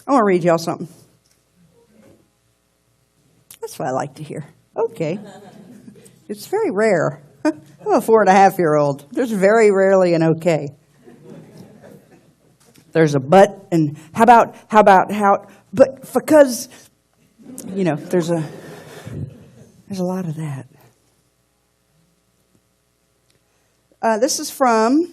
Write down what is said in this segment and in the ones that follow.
I want to read y'all something. That's what I like to hear. Okay. It's very rare. I'm a 4.5-year-old. There's very rarely an okay. There's a but, and how, but because, there's a lot of that. This is from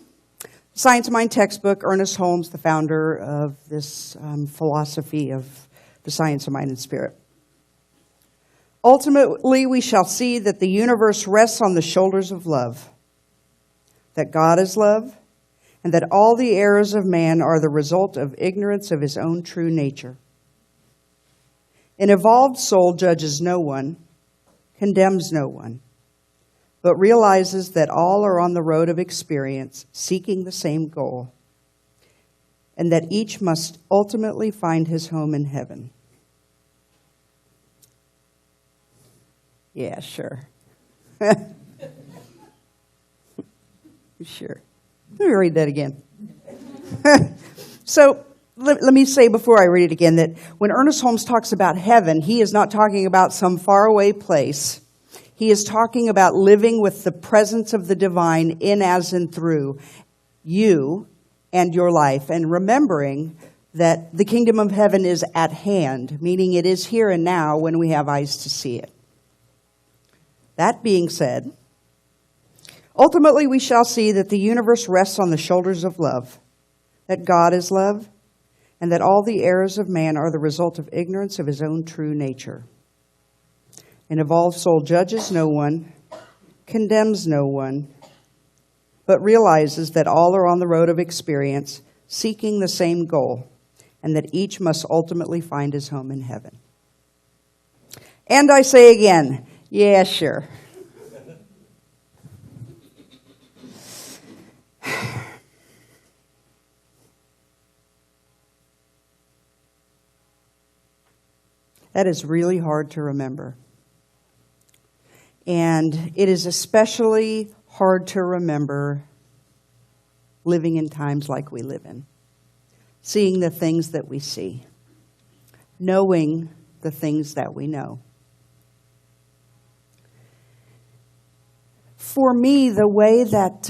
Science Mind textbook. Ernest Holmes, the founder of this philosophy of the science of mind and spirit. Ultimately, we shall see that the universe rests on the shoulders of love, that God is love, and that all the errors of man are the result of ignorance of his own true nature. An evolved soul judges no one, condemns no one, but realizes that all are on the road of experience, seeking the same goal, and that each must ultimately find his home in heaven. Yeah, sure. Sure. Let me read that again. So, let me say before I read it again that when Ernest Holmes talks about heaven, he is not talking about some faraway place. He is talking about living with the presence of the divine in, as, and through you and your life, and remembering that the kingdom of heaven is at hand, meaning it is here and now when we have eyes to see it. That being said, ultimately we shall see that the universe rests on the shoulders of love, that God is love, and that all the errors of man are the result of ignorance of his own true nature. An evolved soul judges no one, condemns no one, but realizes that all are on the road of experience, seeking the same goal, and that each must ultimately find his home in heaven. And I say again, yeah, sure. That is really hard to remember. And it is especially hard to remember living in times like we live in. Seeing the things that we see. Knowing the things that we know. For me, the way that...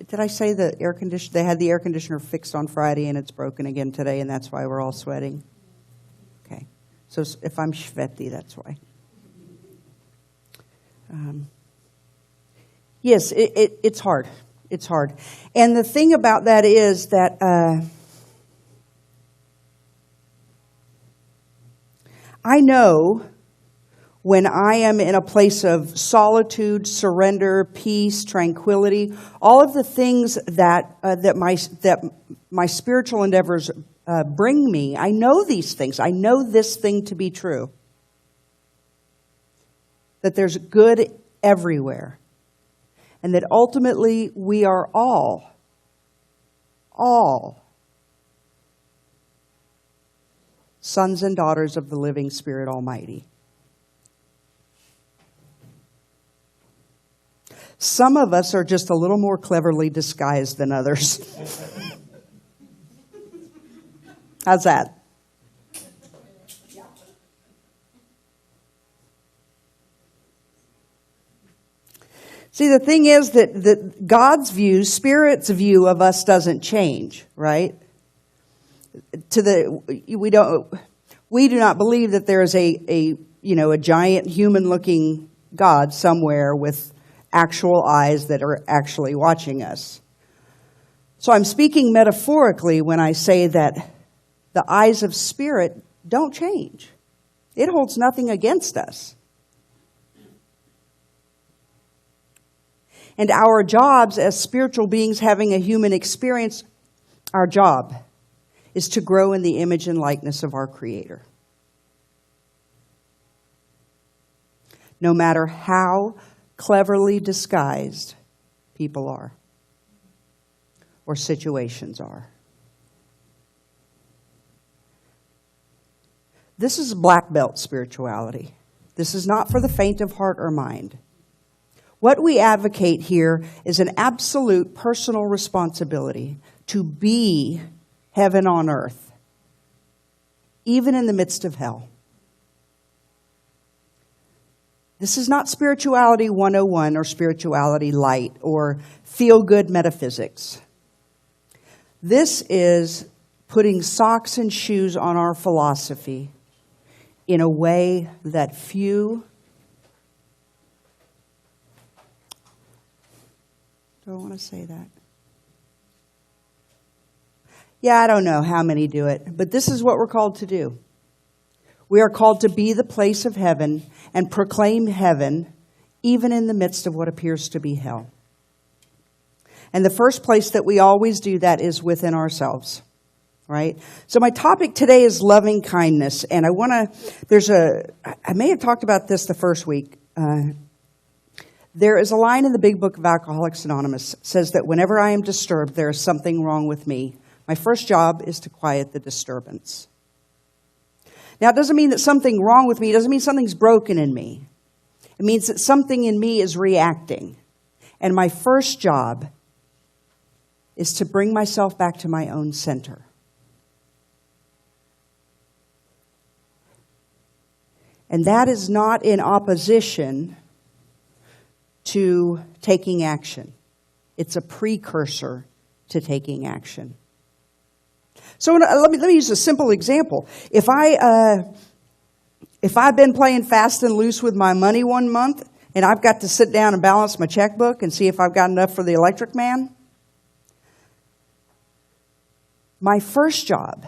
did I say the air conditioner? They had the air conditioner fixed on Friday and it's broken again today, and that's why we're all sweating? Okay. So if I'm sweaty, that's why. Yes, it's hard. It's hard. And the thing about that is that I know when I am in a place of solitude, surrender, peace, tranquility, all of the things that my spiritual endeavors bring me, I know these things. I know this thing to be true. That there's good everywhere. And that ultimately we are all sons and daughters of the living Spirit Almighty. Some of us are just a little more cleverly disguised than others. How's that? See, the thing is that God's view, Spirit's view of us doesn't change, right? We do not believe that there is a giant human-looking God somewhere with actual eyes that are actually watching us. So I'm speaking metaphorically when I say that the eyes of Spirit don't change. It holds nothing against us. And our jobs as spiritual beings having a human experience, our job is to grow in the image and likeness of our Creator. No matter how cleverly disguised people are or situations are. This is black belt spirituality. This is not for the faint of heart or mind. What we advocate here is an absolute personal responsibility to be heaven on earth, even in the midst of hell. This is not spirituality 101 or spirituality light or feel-good metaphysics. This is putting socks and shoes on our philosophy in a way that few, do I want to say that? Yeah, I don't know how many do it, but this is what we're called to do. We are called to be the place of heaven and proclaim heaven even in the midst of what appears to be hell. And the first place that we always do that is within ourselves, right? So my topic today is loving kindness, and I may have talked about this the first week. There is a line in the Big Book of Alcoholics Anonymous that says that whenever I am disturbed, there is something wrong with me. My first job is to quiet the disturbance. Now, it doesn't mean that something's wrong with me. It doesn't mean something's broken in me. It means that something in me is reacting. And my first job is to bring myself back to my own center. And that is not in opposition to taking action. It's a precursor to taking action. So let me use a simple example. If I've been playing fast and loose with my money one month, and I've got to sit down and balance my checkbook and see if I've got enough for the electric man, my first job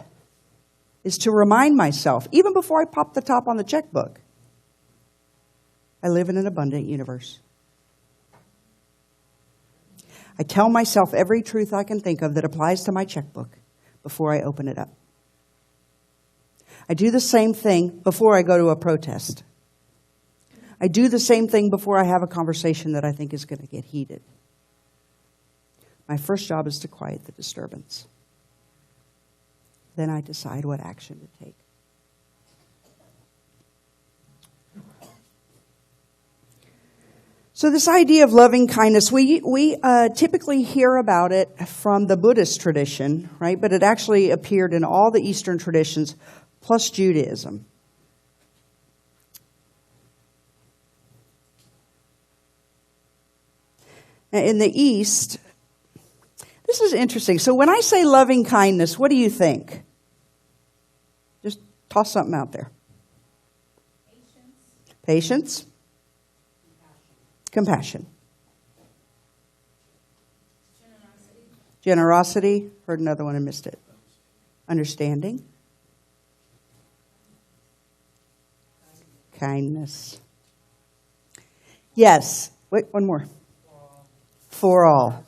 is to remind myself, even before I pop the top on the checkbook, I live in an abundant universe. I tell myself every truth I can think of that applies to my checkbook before I open it up. I do the same thing before I go to a protest. I do the same thing before I have a conversation that I think is going to get heated. My first job is to quiet the disturbance. Then I decide what action to take. So this idea of loving kindness, we typically hear about it from the Buddhist tradition, right? But it actually appeared in all the Eastern traditions, plus Judaism. In the East, this is interesting. So when I say loving kindness, what do you think? Just toss something out there. Patience. Compassion. Generosity. Heard another one and missed it. Understanding. Kindness. Yes. Wait, one more. For all.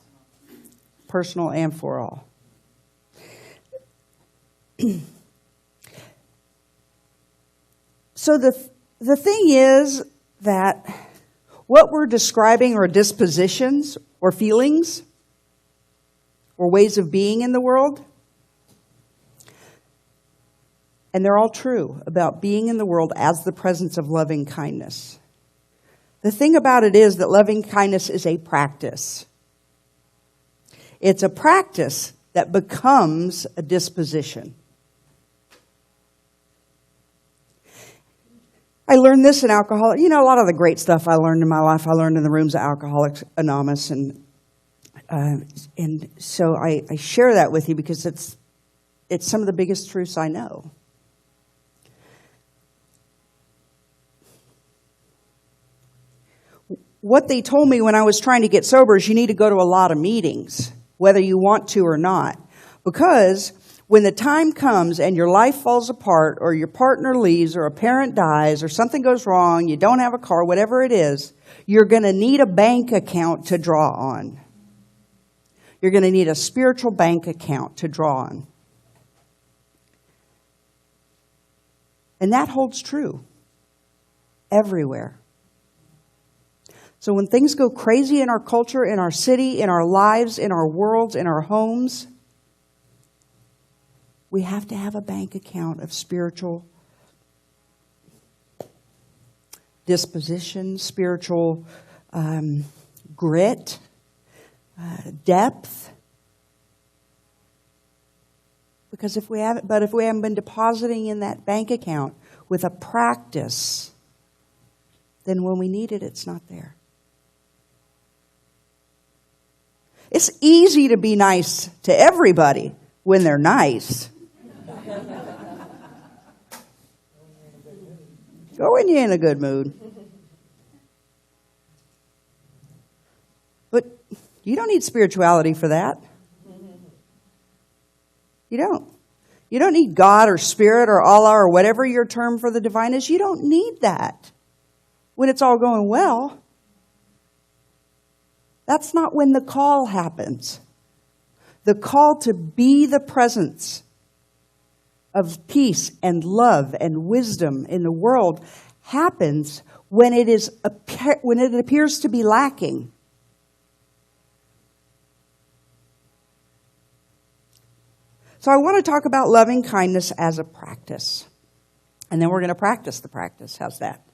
Personal and for all. So the thing is that what we're describing are dispositions or feelings or ways of being in the world. And they're all true about being in the world as the presence of loving kindness. The thing about it is that loving kindness is a practice. It's a practice that becomes a disposition. I learned this in alcohol. You know, a lot of the great stuff I learned in my life, I learned in the rooms of Alcoholics Anonymous. And so I share that with you because it's some of the biggest truths I know. What they told me when I was trying to get sober is you need to go to a lot of meetings, whether you want to or not. Because when the time comes and your life falls apart or your partner leaves or a parent dies or something goes wrong, you don't have a car, whatever it is, you're going to need a bank account to draw on. You're going to need a spiritual bank account to draw on. And that holds true everywhere. So when things go crazy in our culture, in our city, in our lives, in our worlds, in our homes, we have to have a bank account of spiritual disposition, spiritual grit, depth. Because if we haven't been depositing in that bank account with a practice, then when we need it, it's not there. It's easy to be nice to everybody when they're nice. Go when you're in a good mood. But you don't need spirituality for that. You don't. You don't need God or Spirit or Allah or whatever your term for the divine is. You don't need that when it's all going well. That's not when the call happens. The call to be the presence of peace and love and wisdom in the world happens when it appears to be lacking. So I want to talk about loving kindness as a practice. And then we're going to practice the practice. How's that?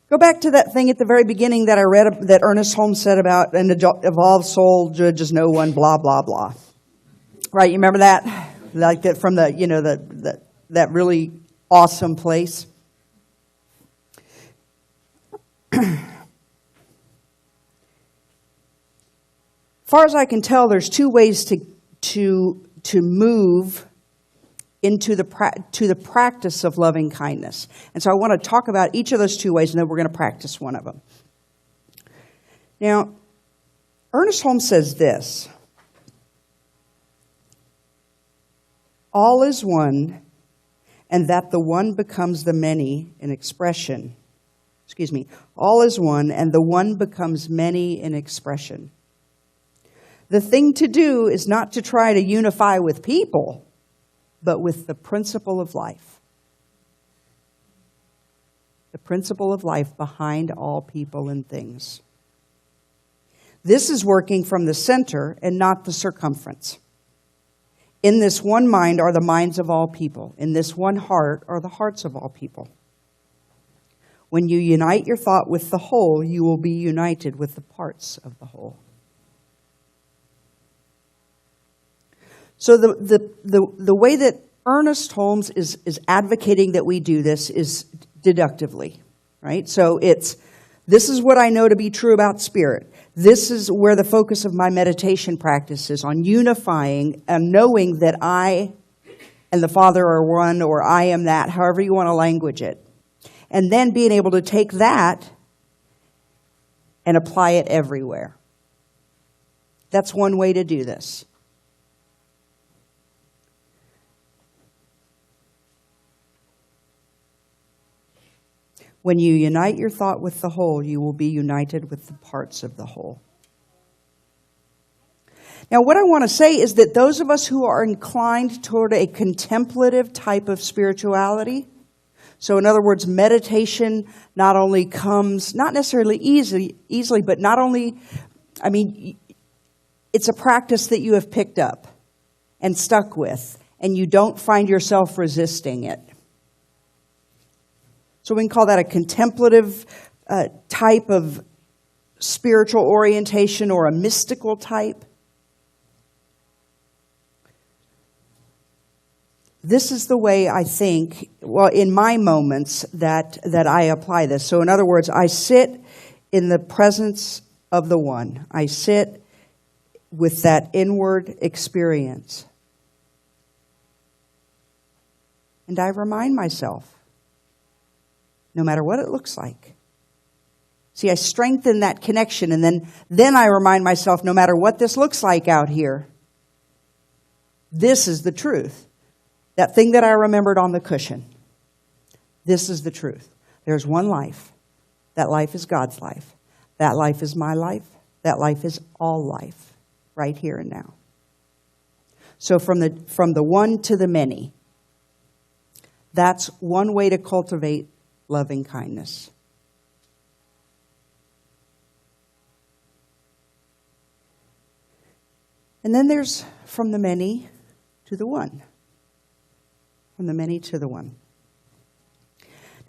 Go back to that thing at the very beginning that I read that Ernest Holmes said about an evolved soul judges no one, blah, blah, blah. Right, you remember that? Like that from that really awesome place? Far as I can tell, there's two ways to move into the practice of loving kindness. And so I want to talk about each of those two ways, and then we're going to practice one of them. Now, Ernest Holmes says this: all is one, and that the one becomes the many in expression. All is one, and the one becomes many in expression. The thing to do is not to try to unify with people, but with the principle of life. The principle of life behind all people and things. This is working from the center and not the circumference. In this one mind are the minds of all people. In this one heart are the hearts of all people. When you unite your thought with the whole, you will be united with the parts of the whole. So the way that Ernest Holmes is advocating that we do this is deductively, right? So this is what I know to be true about spirit. This is where the focus of my meditation practice is, on unifying and knowing that I and the Father are one, or I am that, however you want to language it. And then being able to take that and apply it everywhere. That's one way to do this. When you unite your thought with the whole, you will be united with the parts of the whole. Now, what I want to say is that those of us who are inclined toward a contemplative type of spirituality, so in other words, meditation not only comes, not necessarily easily, but not only, it's a practice that you have picked up and stuck with, and you don't find yourself resisting it. So we can call that a contemplative type of spiritual orientation, or a mystical type. This is the way I think, in my moments, that I apply this. So in other words, I sit in the presence of the one. I sit with that inward experience. And I remind myself, no matter what it looks like. See, I strengthen that connection, and then I remind myself, no matter what this looks like out here, this is the truth. That thing that I remembered on the cushion, this is the truth. There's one life. That life is God's life. That life is my life. That life is all life, right here and now. So from the one to the many, that's one way to cultivate loving kindness. And then there's from the many to the one. From the many to the one.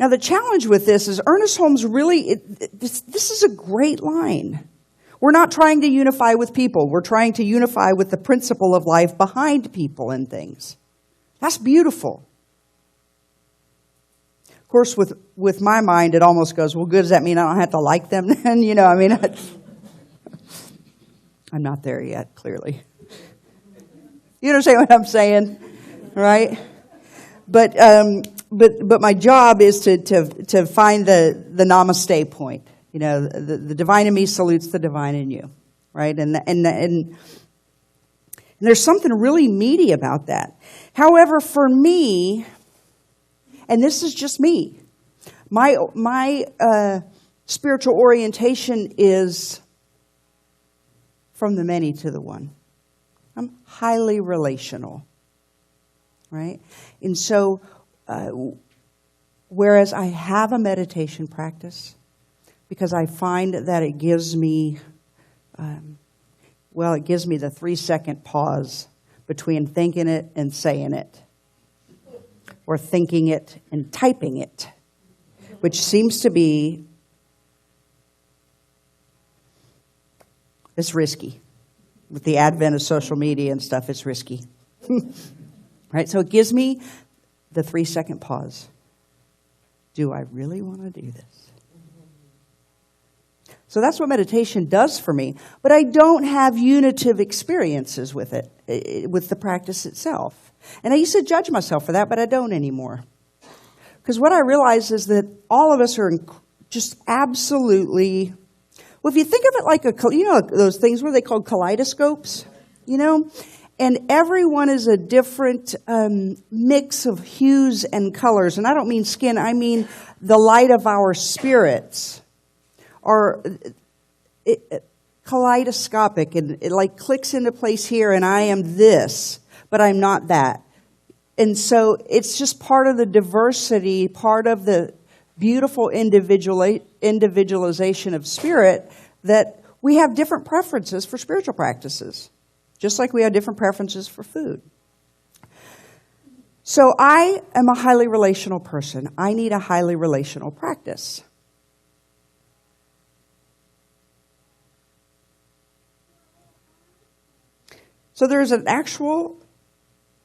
Now, the challenge with this is Ernest Holmes really, this is a great line. We're not trying to unify with people. We're trying to unify with the principle of life behind people and things. That's beautiful. Of course, with my mind, it almost goes, well, good, does that mean I don't have to like them then? I'm not there yet, clearly. You understand what I'm saying, right? But my job is to find the namaste point. The divine in me salutes the divine in you, right? And there's something really meaty about that. However, for me, and this is just me, my spiritual orientation is from the many to the one. I'm highly relational, right? And so, whereas I have a meditation practice, because I find that it gives me, it gives me the 3-second pause between thinking it and saying it, or thinking it and typing it, which seems to be, it's risky. With the advent of social media and stuff, it's risky. Right? So it gives me the 3-second pause. Do I really want to do this? So that's what meditation does for me. But I don't have unitive experiences with it, with the practice itself. And I used to judge myself for that, but I don't anymore. Because what I realize is that all of us are just absolutely... Well, if you think of it like those things, what are they called, kaleidoscopes? And everyone is a different mix of hues and colors. And I don't mean skin, I mean the light of our spirits are kaleidoscopic, and it like clicks into place here, and I am this, but I'm not that. And so it's just part of the diversity, part of the beautiful individualization of spirit, that we have different preferences for spiritual practices, just like we have different preferences for food. So I am a highly relational person. I need a highly relational practice. So there's an actual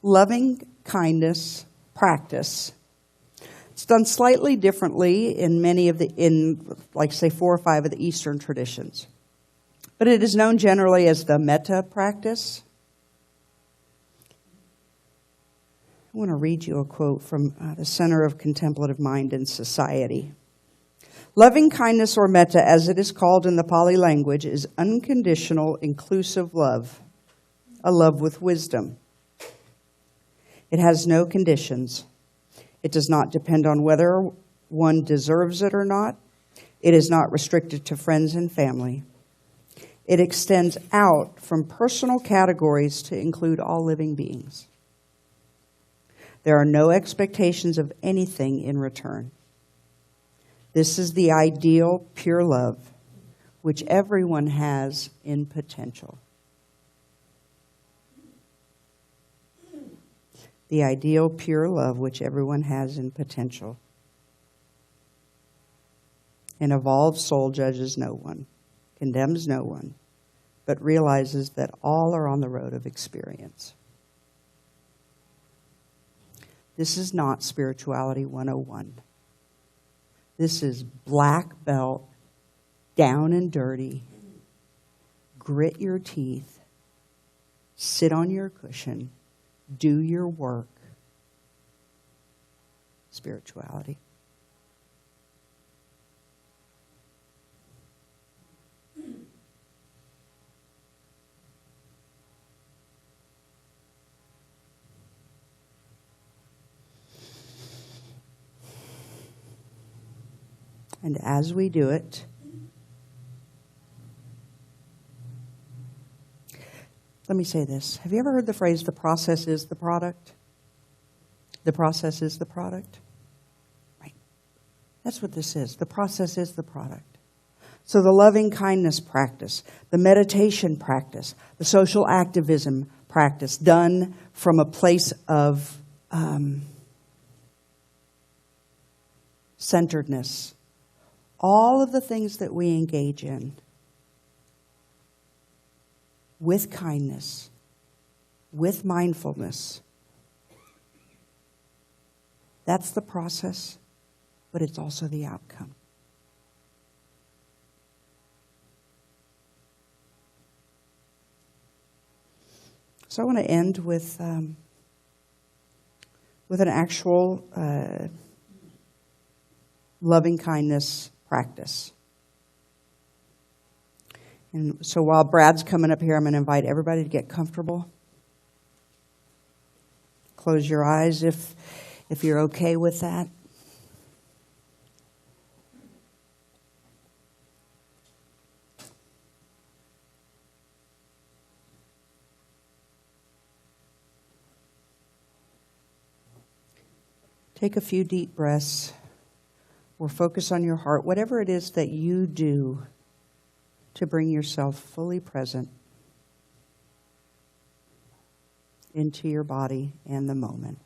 loving kindness practice. It's done slightly differently in many of say 4 or 5 of the Eastern traditions. But it is known generally as the metta practice. I want to read you a quote from the Center of Contemplative Mind and Society. Loving kindness, or metta, as it is called in the Pali language, is unconditional, inclusive love, a love with wisdom. It has no conditions. It does not depend on whether one deserves it or not. It is not restricted to friends and family. It extends out from personal categories to include all living beings. There are no expectations of anything in return. This is the ideal pure love, which everyone has in potential. The ideal pure love which everyone has in potential. An evolved soul judges no one, condemns no one, but realizes that all are on the road of experience. This is not Spirituality 101. This is black belt, down and dirty, grit your teeth, sit on your cushion, do your work. Spirituality. And as we do it, let me say this. Have you ever heard the phrase, the process is the product? The process is the product? Right. That's what this is. The process is the product. So the loving kindness practice, the meditation practice, the social activism practice done from a place of centeredness, all of the things that we engage in with kindness, with mindfulness, that's the process, but it's also the outcome. So I want to end with an actual loving kindness practice. And so while Brad's coming up here, I'm going to invite everybody to get comfortable. Close your eyes if you're okay with that. Take a few deep breaths or focus on your heart, whatever it is that you do to bring yourself fully present into your body and the moment.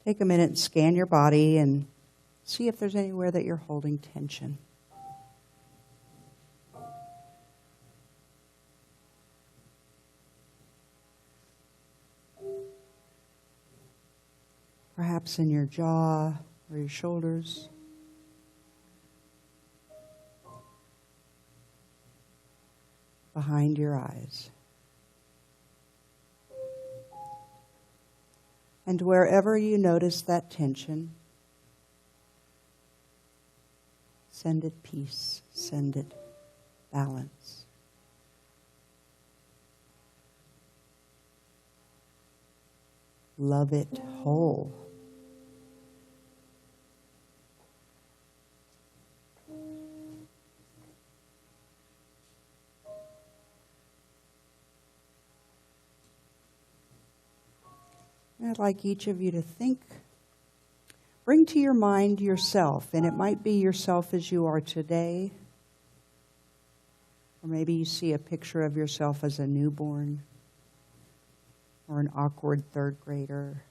Take a minute and scan your body and see if there's anywhere that you're holding tension. Perhaps in your jaw or your shoulders. Behind your eyes. And wherever you notice that tension, send it peace, send it balance. Love it whole. I'd like each of you to bring to your mind yourself, and it might be yourself as you are today, or maybe you see a picture of yourself as a newborn, or an awkward third grader.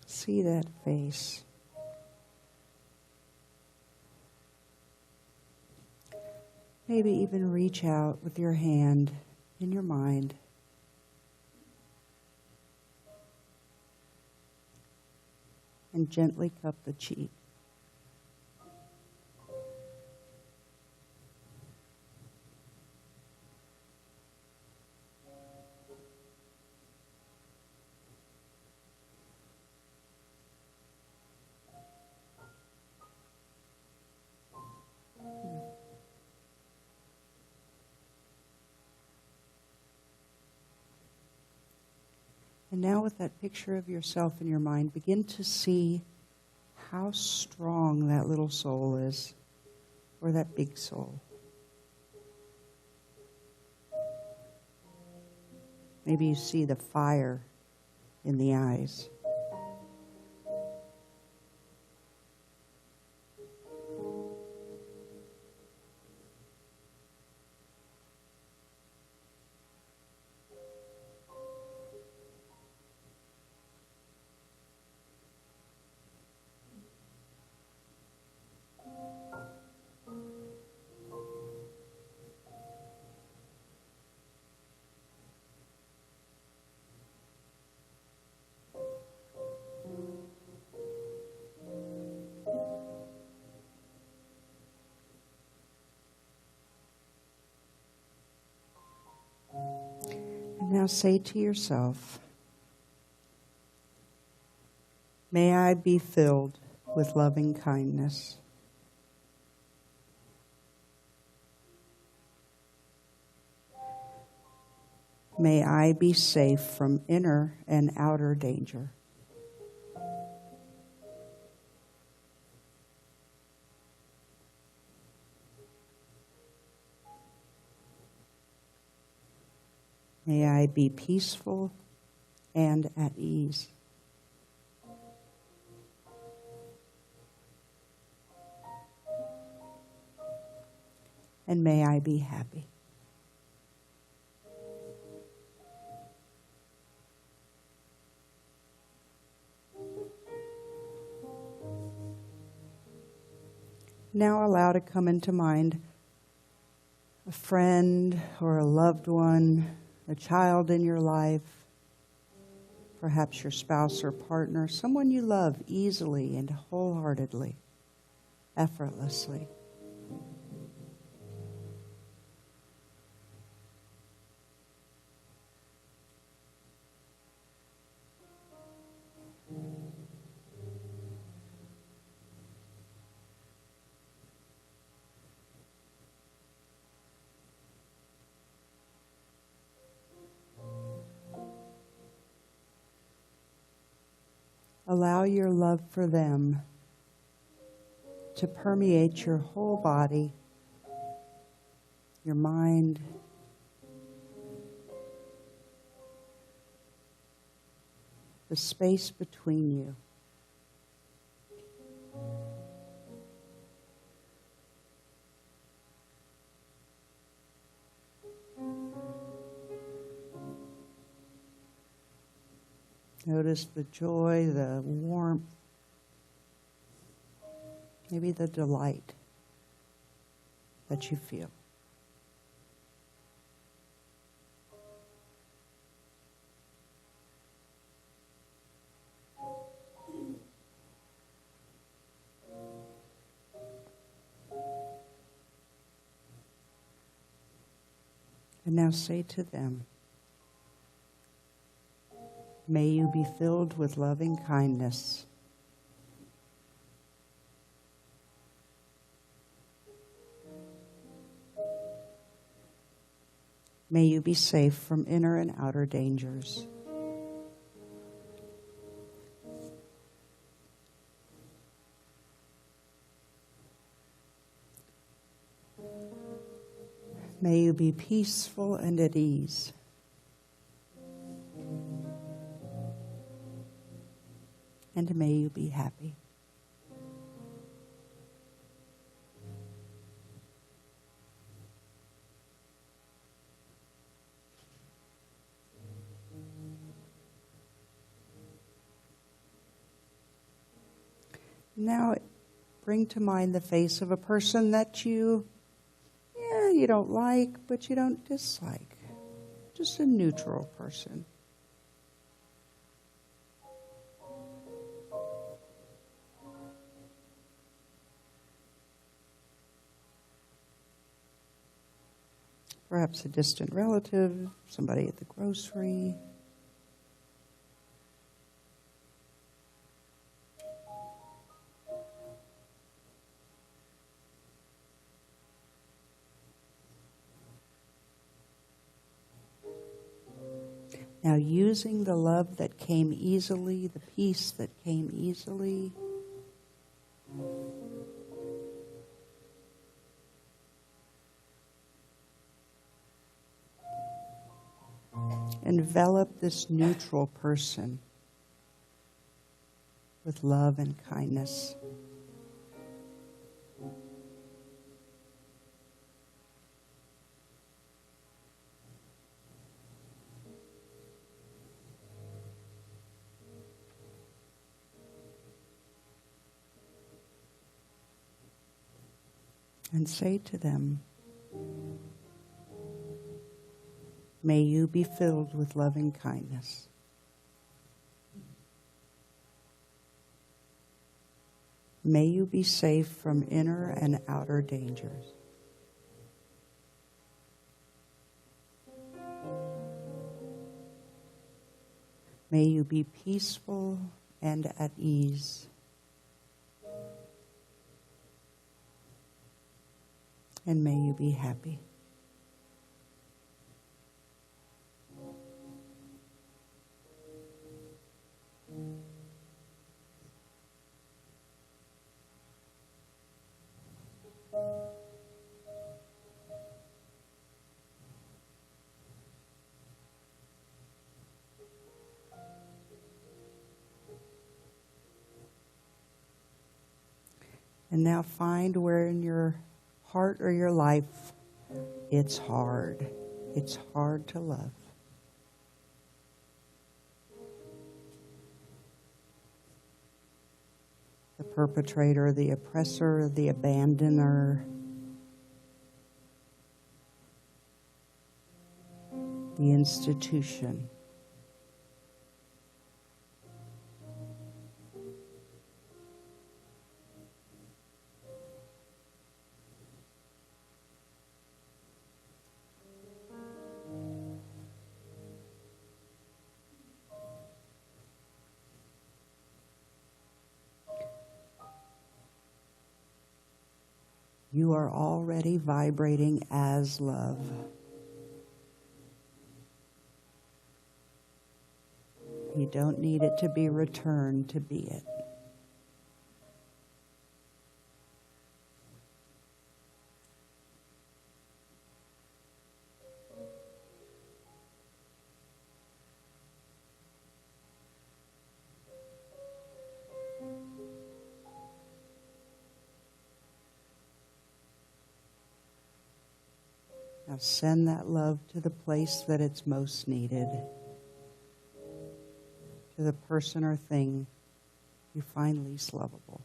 See that face. Maybe even reach out with your hand in your mind. And gently cup the cheek. And now with that picture of yourself in your mind, begin to see how strong that little soul is, or that big soul. Maybe you see the fire in the eyes. Now say to yourself, may I be filled with loving kindness. May I be safe from inner and outer danger. May I be peaceful and at ease. And may I be happy. Now allow to come into mind a friend or a loved one, a child in your life, perhaps your spouse or partner, someone you love easily and wholeheartedly, effortlessly. Allow your love for them to permeate your whole body, your mind, the space between you. Notice the joy, the warmth, maybe the delight that you feel. And now say to them, may you be filled with loving kindness. May you be safe from inner and outer dangers. May you be peaceful and at ease. And may you be happy. Now bring to mind the face of a person that you don't like, but you don't dislike. Just a neutral person. Perhaps a distant relative, somebody at the grocery. Now, using the love that came easily, the peace that came easily, envelop this neutral person with love and kindness. And say to them, may you be filled with loving kindness. May you be safe from inner and outer dangers. May you be peaceful and at ease. and may you be happy. And now find where in your heart or your life it's hard. It's hard to love. The perpetrator, the oppressor, the abandoner, the institution. You are already vibrating as love. You don't need it to be returned to be it. Now send that love to the place that it's most needed, to the person or thing you find least lovable.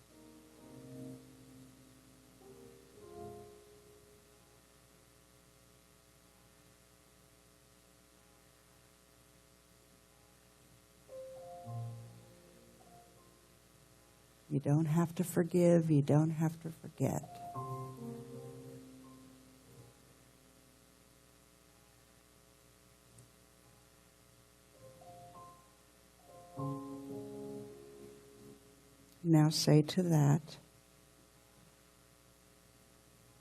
You don't have to forgive, you don't have to forget. Now say to that,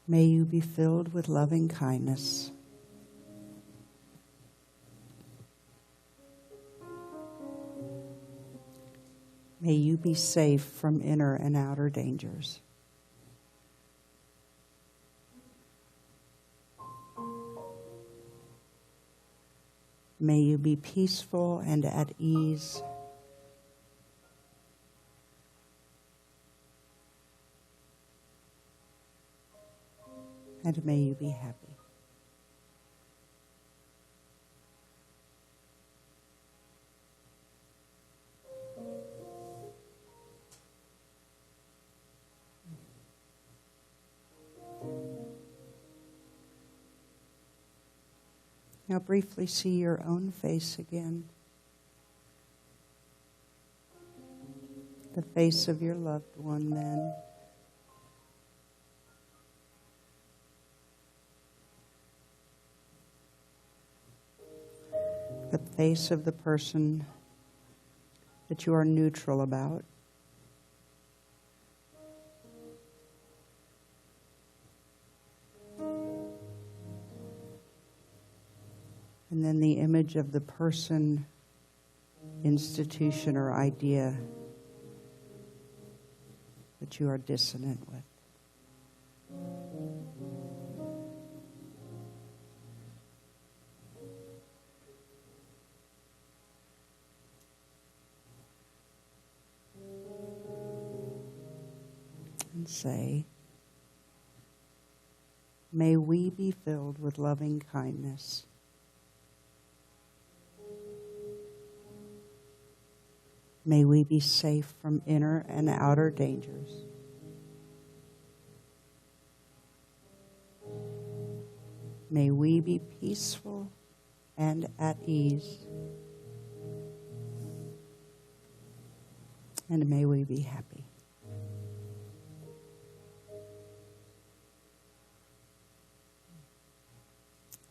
may you be filled with loving kindness. May you be safe from inner and outer dangers. May you be peaceful and at ease. And may you be happy. Now briefly see your own face again. The face of your loved one then. The face of the person that you are neutral about. And then the image of the person, institution, or idea that you are dissonant with. And say, may we be filled with loving kindness. May we be safe from inner and outer dangers. May we be peaceful and at ease. And may we be happy.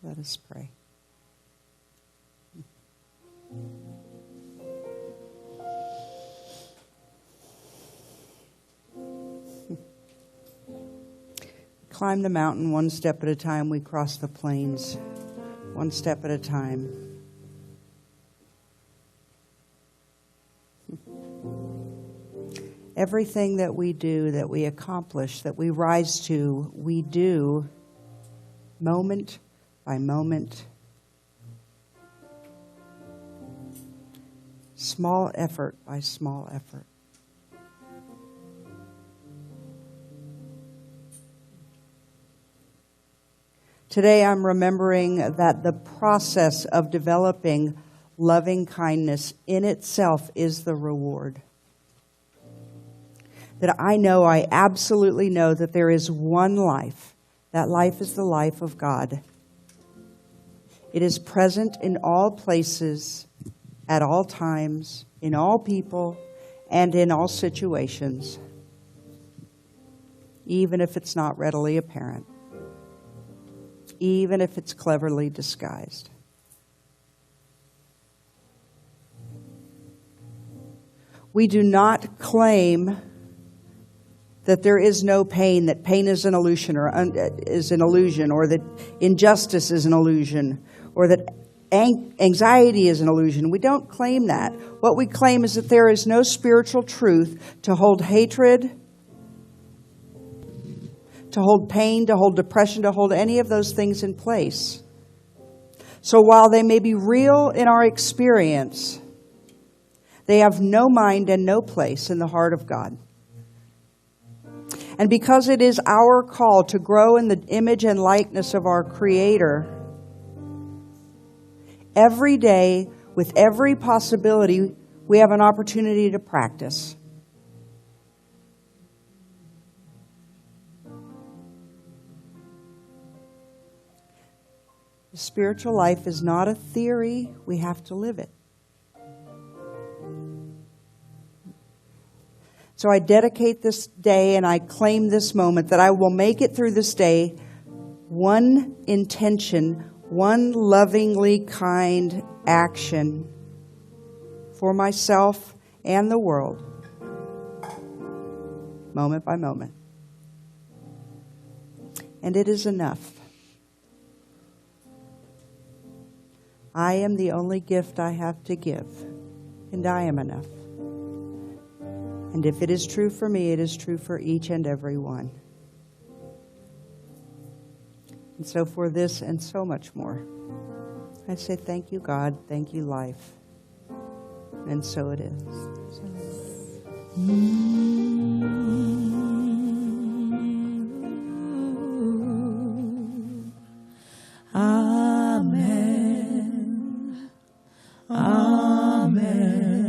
Let us pray. climb the mountain one step at a time. We cross the plains one step at a time. Everything that we do, that we accomplish, that we rise to, we do moment by moment. Small effort by small effort. Today I'm remembering that the process of developing loving kindness in itself is the reward. That I absolutely know that there is one life. That life is the life of God. It is present in all places, at all times, in all people, and in all situations, even if it's not readily apparent, even if it's cleverly disguised. We do not claim that there is no pain, that pain is an illusion, or that injustice is an illusion, or that anxiety is an illusion. We don't claim that. What we claim is that there is no spiritual truth to hold hatred, to hold pain, to hold depression, to hold any of those things in place. So while they may be real in our experience, they have no mind and no place in the heart of God. And because it is our call to grow in the image and likeness of our Creator, every day, with every possibility, we have an opportunity to practice. The spiritual life is not a theory. We have to live it. So I dedicate this day and I claim this moment that I will make it through this day one intention, one lovingly kind action for myself and the world, moment by moment. And it is enough. I am the only gift I have to give, and I am enough. And if it is true for me, it is true for each and every one. And so for this and so much more, I say thank you, God. Thank you, life. And so it is. Amen. Amen.